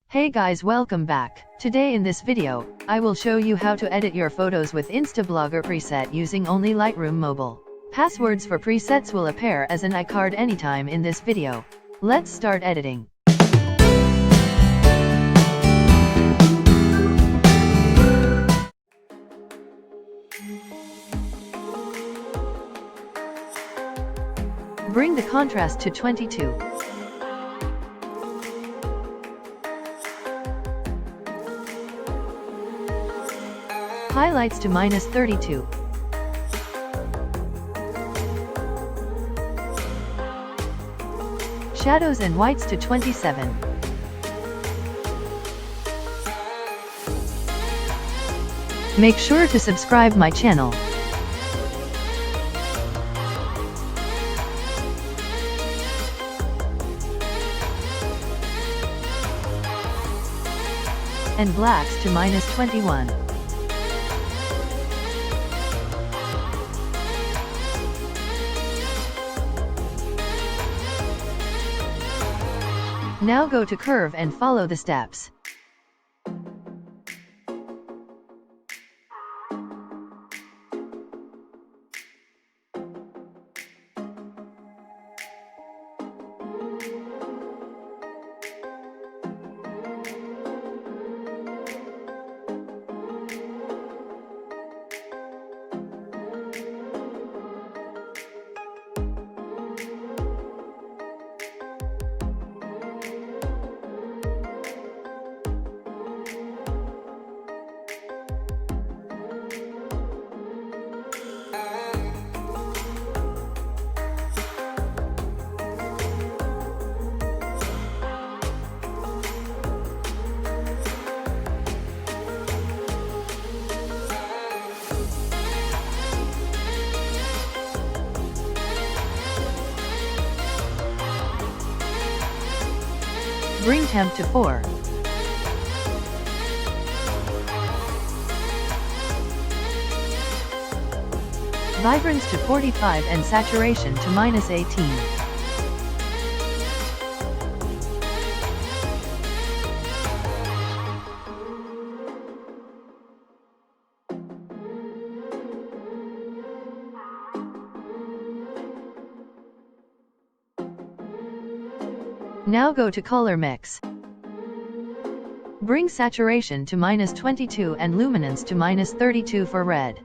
Hey guys, welcome back. Today in this video, I will show you how to edit your photos with Insta Blogger Preset using only Lightroom Mobile. Passwords for presets will appear as an iCard anytime in this video. Let's start editing. Bring the contrast to 22. Highlights to -32. Shadows and whites to 27. Make sure to subscribe my channel. And blacks to -21. Now go to curve and follow the steps. Bring temp to 4. Vibrance to 45 and saturation to -18. Now go to color mix. Bring saturation to -22 and luminance to -32 for red.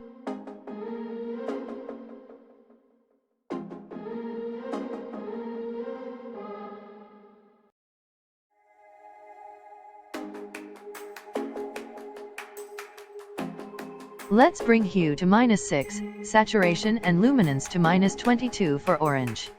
Let's bring hue to -6, saturation and luminance to -22 for orange.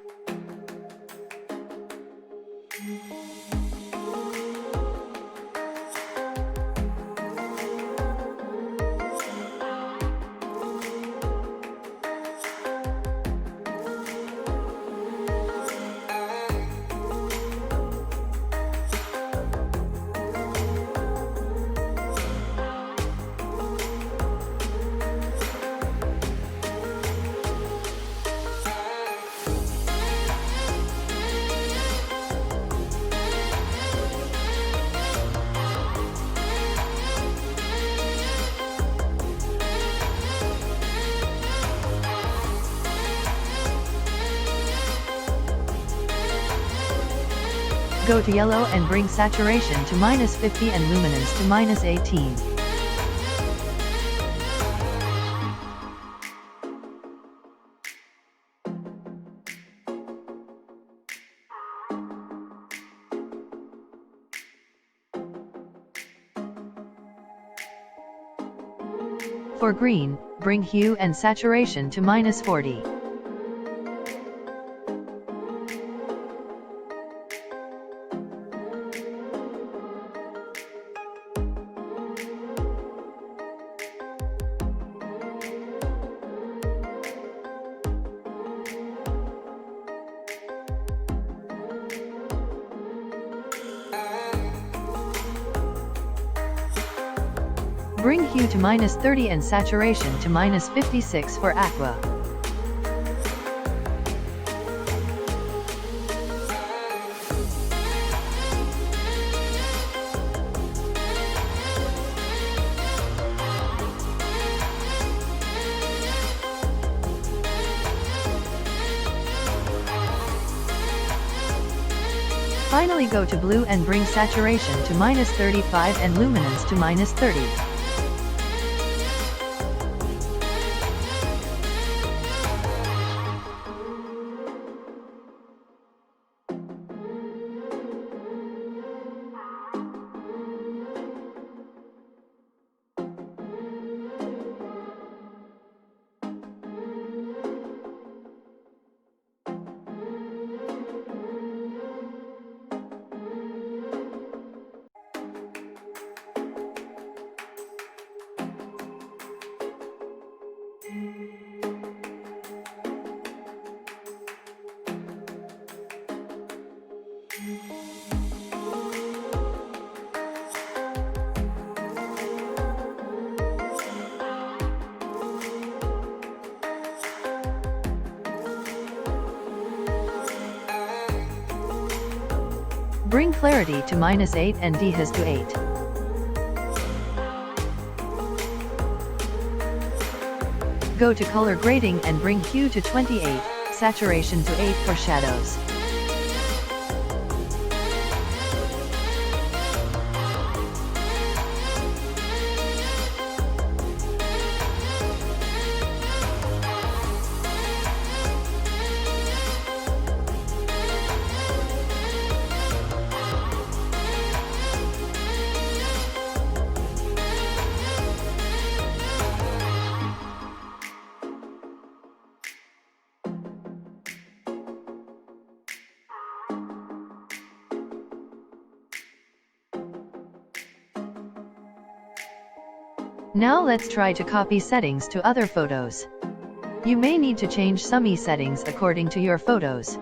Go to yellow and bring saturation to -50 and luminance to -18. For green, bring hue and saturation to -40. Bring hue to -30 and saturation to -56 for aqua. Finally go to blue and bring saturation to -35 and luminance to -30. Bring clarity to -8 and dehaze to 8. Go to color grading and bring hue to 28, saturation to 8 for shadows. Now let's try to copy settings to other photos. You may need to change some settings according to your photos.